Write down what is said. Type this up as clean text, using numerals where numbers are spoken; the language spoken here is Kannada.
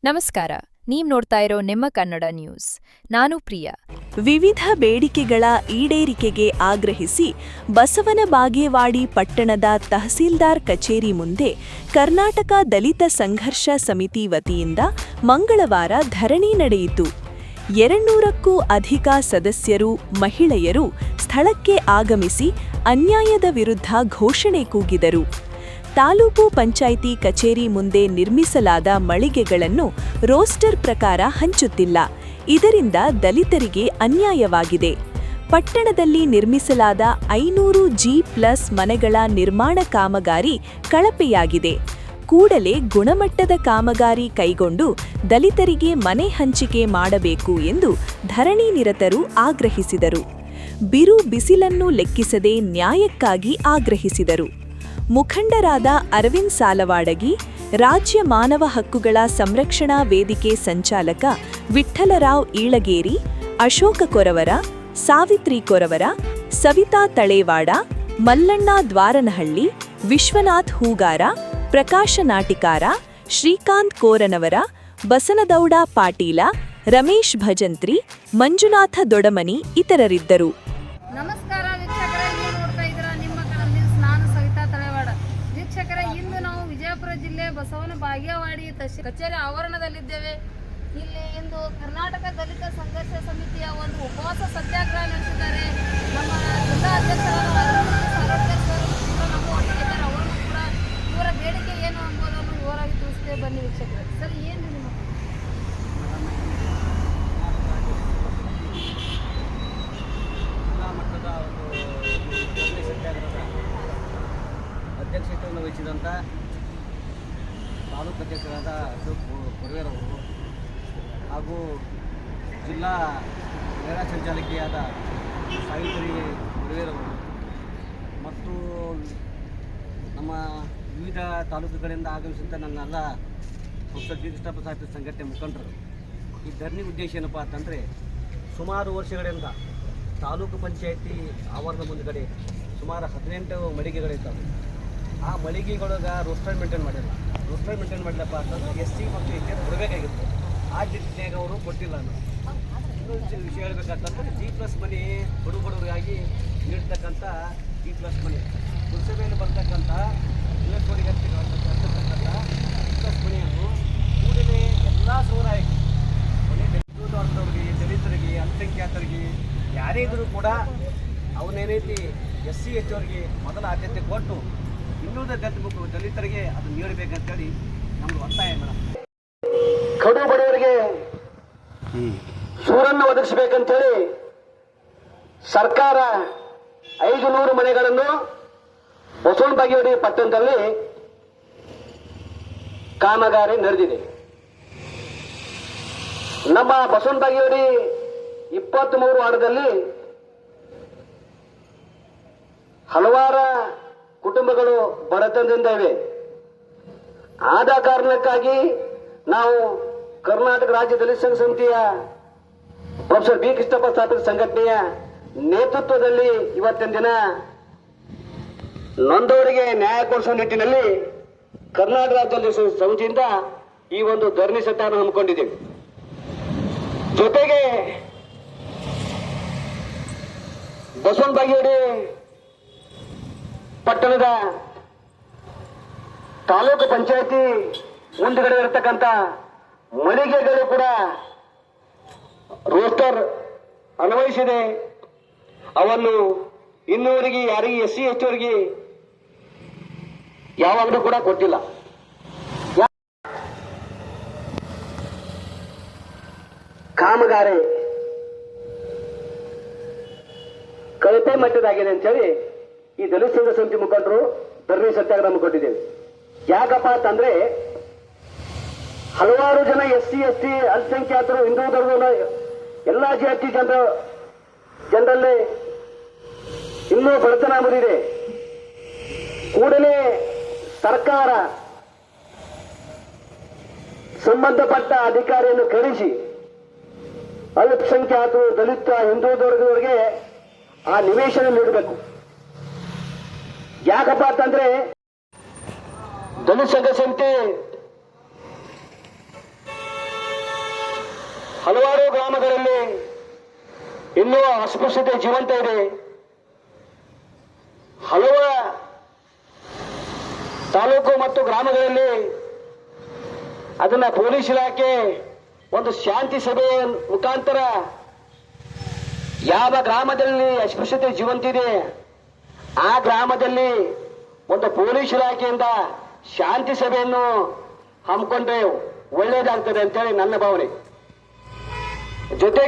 ನಮಸ್ಕಾರ. ನೀವು ನೋಡ್ತಾ ಇರೋ ನಿಮ್ಮ ಕನ್ನಡ ನ್ಯೂಸ್. ನಾನು ಪ್ರಿಯಾ. ವಿವಿಧ ಬೇಡಿಕೆಗಳ ಈಡೇರಿಕೆಗೆ ಆಗ್ರಹಿಸಿ ಬಸವನ ಬಾಗೇವಾಡಿ ಪಟ್ಟಣದ ತಹಸೀಲ್ದಾರ್ ಕಚೇರಿ ಮುಂದೆ ಕರ್ನಾಟಕ ದಲಿತ ಸಂಘರ್ಷ ಸಮಿತಿ ವತಿಯಿಂದ ಮಂಗಳವಾರ ಧರಣಿ ನಡೆಯಿತು. 200ಕ್ಕೂ ಅಧಿಕ ಸದಸ್ಯರು, ಮಹಿಳೆಯರು ಸ್ಥಳಕ್ಕೆ ಆಗಮಿಸಿ ಅನ್ಯಾಯದ ವಿರುದ್ಧ ಘೋಷಣೆ ಕೂಗಿದರು. ತಾಲೂಕು ಪಂಚಾಯಿತಿ ಕಚೇರಿ ಮುಂದೆ ನಿರ್ಮಿಸಲಾದ ಮಳಿಗೆಗಳನ್ನು ರೋಸ್ಟರ್ ಪ್ರಕಾರ ಹಂಚುತ್ತಿಲ್ಲ. ಇದರಿಂದ ದಲಿತರಿಗೆ ಅನ್ಯಾಯವಾಗಿದೆ. ಪಟ್ಟಣದಲ್ಲಿ ನಿರ್ಮಿಸಲಾದ 500 G+ ಮನೆಗಳ ನಿರ್ಮಾಣ ಕಾಮಗಾರಿ ಕಳಪೆಯಾಗಿದೆ. ಕೂಡಲೇ ಗುಣಮಟ್ಟದ ಕಾಮಗಾರಿ ಕೈಗೊಂಡು ದಲಿತರಿಗೆ ಮನೆ ಹಂಚಿಕೆ ಮಾಡಬೇಕು ಎಂದು ಧರಣಿ ನಿರತರು ಆಗ್ರಹಿಸಿದರು. ಬಿರು ಬಿಸಿಲನ್ನು ಲೆಕ್ಕಿಸದೆ ನ್ಯಾಯಕ್ಕಾಗಿ ಆಗ್ರಹಿಸಿದರು. ಮುಖಂಡರಾದ ಅರವಿಂದ್ ಸಾಲವಾಡಗಿ, ರಾಜ್ಯ ಮಾನವ ಹಕ್ಕುಗಳ ಸಂರಕ್ಷಣಾ ವೇದಿಕೆ ಸಂಚಾಲಕ ವಿಠ್ಠಲರಾವ್ ಈಳಗೇರಿ, ಅಶೋಕ ಕೊರವರ, ಸಾವಿತ್ರಿ ಕೊರವರ, ಸವಿತಾ ತಳೇವಾಡ, ಮಲ್ಲಣ್ಣ ದ್ವಾರನಹಳ್ಳಿ, ವಿಶ್ವನಾಥ್ ಹೂಗಾರ, ಪ್ರಕಾಶ ನಾಟಿಕಾರ, ಶ್ರೀಕಾಂತ್ ಕೋರನವರ, ಬಸನದೌಡ ಪಾಟೀಲ, ರಮೇಶ್ ಭಜಂತ್ರಿ, ಮಂಜುನಾಥ ದೊಡಮನಿ ಇತರರಿದ್ದರು. ನಮಸ್ಕಾರ ವೀಕ್ಷಕರೇ, ನೀವು ನೋಡ್ತಾ ಇದ್ದೀರಾ ನಿಮ್ಮ ಕನ್ನಡ ನ್ಯೂಸ್. ನಾನು ಸವಿತಾ ತಳೇವಾಡ. ವೀಕ್ಷಕರೇ, ಇಂದು ನಾವು ವಿಜಯಪುರ ಜಿಲ್ಲೆ ಬಸವನ ಬಾಗೇವಾಡಿ ಕಚೇರಿ ಆವರಣದಲ್ಲಿದ್ದೇವೆ. ಇಲ್ಲಿ ಇಂದು ಕರ್ನಾಟಕ ದಲಿತ ಸಂಘರ್ಷ ಸಮಿತಿಯ ಒಂದು ಉಪವಾಸ ಸತ್ಯಾಗ್ರಹ ನಡೆಸಿದ್ದಾರೆ. ನಮ್ಮ ಜಿಲ್ಲಾ ಅಧ್ಯಕ್ಷರಾದ ನಮ್ಮ ಒಟ್ಟಿಗಿದ್ದಾರೆ. ಅವರನ್ನು ಕೂಡ ಇವರ ಬೇಡಿಕೆ ಏನು ಎಂಬುದನ್ನು ವಿವರವಾಗಿ ತಿಳಿಸ್ತೇವೆ. ಬನ್ನಿ ವೀಕ್ಷಕರೇ. ಸರಿ, ಏನು ನಿಮ್ಮ ಅಧ್ಯಕ್ಷತೆಯನ್ನು ವಹಿಸಿದಂಥ ತಾಲೂಕು ಅಧ್ಯಕ್ಷರಾದ ಅಶೋಕ್ ಕೊರವೇರವರು ಹಾಗೂ ಜಿಲ್ಲಾ ಮಹಿಳಾ ಸಂಚಾಲಕಿಯಾದ ಸಾವಿತ್ರಿ ಕೊರವೇರವರು ಮತ್ತು ನಮ್ಮ ವಿವಿಧ ತಾಲೂಕುಗಳಿಂದ ಆಗಮಿಸಿದಂಥ ನನ್ನೆಲ್ಲ ಪ್ರೊಫೆಸರ್ ಜಿ ಕೃಷ್ಣಪ್ಪ ಸಂಘಟನೆ ಮುಖಂಡರು. ಈ ಧರಣಿ ಉದ್ದೇಶ ಏನಪ್ಪ ಅಂತಂದರೆ, ಸುಮಾರು ವರ್ಷಗಳಿಂದ ತಾಲೂಕು ಪಂಚಾಯತಿ ಆವರಣದ ಮುಂದುಗಡೆ ಸುಮಾರು 18 ಮಳಿಗೆಗಳಿದ್ದಾವೆ. ಆ ಮಳಿಗೆಗಳೊಳಗೆ ರೋಸ್ಟರ್ ಮೇಂಟೈನ್ ಮಾಡಿಲ್ಲ. ರೋಸ್ಟರ್ ಮೇಂಟೈನ್ ಮಾಡಲಪ್ಪ ಅಂತಂದ್ರೆ SC ಮತ್ತು ST ಕೊಡಬೇಕಾಗಿತ್ತು. ಆ ನಿಟ್ಟಿನಾಗ ಅವರು ಕೊಟ್ಟಿಲ್ಲ. ಇನ್ನೊಂದು ವಿಷಯ ಹೇಳಬೇಕಂತಂದ್ರೆ G+ ಮನೆ ಬಡವರಿಗಾಗಿ ನೀಡ್ತಕ್ಕಂಥ G+ ಮನೆ, ಪುರಸಭೆಯಲ್ಲಿ ಬರ್ತಕ್ಕಂಥ ಯುವಕರಿಗೆ G+ ಮನೆಯನ್ನು ಕೂಡಲೇ ಎಲ್ಲ ಸಮುದಾಯಕ್ಕೆ, ವರ್ಗದವರಿಗೆ, ದಲಿತರಿಗೆ, ಅಲ್ಪಸಂಖ್ಯಾತರಿಗೆ ಯಾರೇ ಇದ್ದರೂ ಕೂಡ ಅವನೇನೈತಿ SC ST ಅವರಿಗೆ ಮೊದಲ ಆದ್ಯತೆ ಕೊಟ್ಟು ಇನ್ನೂರ ದಲಿತರಿಗೆ ಅದು ನೀಡಬೇಕಂತೇಳಿ ನಮ್ಗೆ ಒತ್ತಾಯ. ಮೇಡಮ್, ಕಡು ಬಡವರಿಗೆ ಸೂರನ್ನು ಒದಗಿಸಬೇಕಂತೇಳಿ ಸರ್ಕಾರ 500 ಮನೆಗಳನ್ನು ಬಸವನ ಬಾಗೇವಾಡಿ ಪಟ್ಟಣದಲ್ಲಿ ಕಾಮಗಾರಿ ನಡೆದಿದೆ. ನಮ್ಮ ಬಸವನ ಬಾಗೇವಾಡಿ 23 ವಾರ್ಡ್ನಲ್ಲಿ ಹಲವಾರು ಕುಟುಂಬಗಳು ಬಡತನದಿಂದ ಇವೆ. ಆದ ಕಾರಣಕ್ಕಾಗಿ ನಾವು ಕರ್ನಾಟಕ ರಾಜ್ಯ ದಲಿತ ಸಂಘ ಸಮಿತಿಯ ಪ್ರೊಫೆಸರ್ ಬಿ ಕೃಷ್ಣಪ್ಪ ಸ್ಥಾಪಿತ ಸಂಘಟನೆಯ ನೇತೃತ್ವದಲ್ಲಿ ಇವತ್ತಿನ ದಿನ ನೊಂದವರಿಗೆ ನ್ಯಾಯ ಕೊಡಿಸುವ ನಿಟ್ಟಿನಲ್ಲಿ ಕರ್ನಾಟಕ ರಾಜ್ಯ ದಲಿತ ಸಂಘ ಸಮಿತಿಯಿಂದ ಈ ಒಂದು ಧರಣಿ ಸತ್ಯಾಗ್ರಹ ಹಮ್ಮಿಕೊಂಡಿದ್ದೇವೆ. ಜೊತೆಗೆ ಬಸವನ ಬಾಗೇವಾಡಿ ಪಟ್ಟಣದ ತಾಲೂಕು ಪಂಚಾಯತಿ ಮುಂದುಗಡೆ ಇರತಕ್ಕಂಥ ಮಳಿಗೆಗಳು ಕೂಡ ರೋಸ್ಟರ್ ಅನ್ವಯಿಸಿದೆ. ಅವನ್ನು ಇನ್ನೂವರೆಗೆ ಯಾರಿಗೆ SC ST ಅವರಿಗೆ ಯಾವಾಗಲೂ ಕೂಡ ಕೊಟ್ಟಿಲ್ಲ. ಕಾಮಗಾರಿ ಕಳಪೆ ಮಟ್ಟದಾಗಿದೆ ಅಂತೇಳಿ ಈ ದಲಿತ ಸಂಘ ಸಮಿತಿ ಮುಖಂಡರು ಧರಣಿ ಸತ್ಯಾಗ್ರಹ ಹಮ್ಮಿಕೊಂಡಿದ್ದೇವೆ. ಯಾಕಪ್ಪ ಅಂತಂದ್ರೆ, ಹಲವಾರು ಜನ SC ST ಅಲ್ಪಸಂಖ್ಯಾತರು, ಹಿಂದೂ ಧರ್ಮದ ಎಲ್ಲಾ ಜಾತಿ ಜನರಲ್ಲಿ ಇನ್ನೂ ಬಡತನ ಬಂದಿದೆ. ಕೂಡಲೇ ಸರ್ಕಾರ ಸಂಬಂಧಪಟ್ಟ ಅಧಿಕಾರಿಯನ್ನು ಕರೆಸಿ ಅಲ್ಪಸಂಖ್ಯಾತರು, ದಲಿತ, ಹಿಂದೂ ವರ್ಗದವರಿಗೆ ಆ ನಿವೇಶನ ನೀಡಬೇಕು. ಯಾಕಪ್ಪ ಅಂತಂದ್ರೆ ದಲಿತ ಸಂಘ ಸಮಿತಿ ಹಲವಾರು ಗ್ರಾಮಗಳಲ್ಲಿ ಇನ್ನೂ ಅಸ್ಪೃಶ್ಯತೆ ಜೀವಂತ ಇದೆ. ಹಲವು ತಾಲೂಕು ಮತ್ತು ಗ್ರಾಮಗಳಲ್ಲಿ ಅದನ್ನ ಪೊಲೀಸ್ ಇಲಾಖೆ ಒಂದು ಶಾಂತಿ ಸಭೆಯ ಮುಖಾಂತರ ಯಾವ ಗ್ರಾಮದಲ್ಲಿ ಅಸ್ಪೃಶ್ಯತೆ ಜೀವಂತಿದೆ ಆ ಗ್ರಾಮದಲ್ಲಿ ಒಂದು ಪೊಲೀಸ್ ಇಲಾಖೆಯಿಂದ ಶಾಂತಿ ಸಭೆಯನ್ನು ಹಮ್ಮಿಕೊಂಡ್ರೆ ಒಳ್ಳೆಯದಾಗ್ತದೆ ಅಂತೇಳಿ ನನ್ನ ಭಾವನೆ. ಜೊತೆ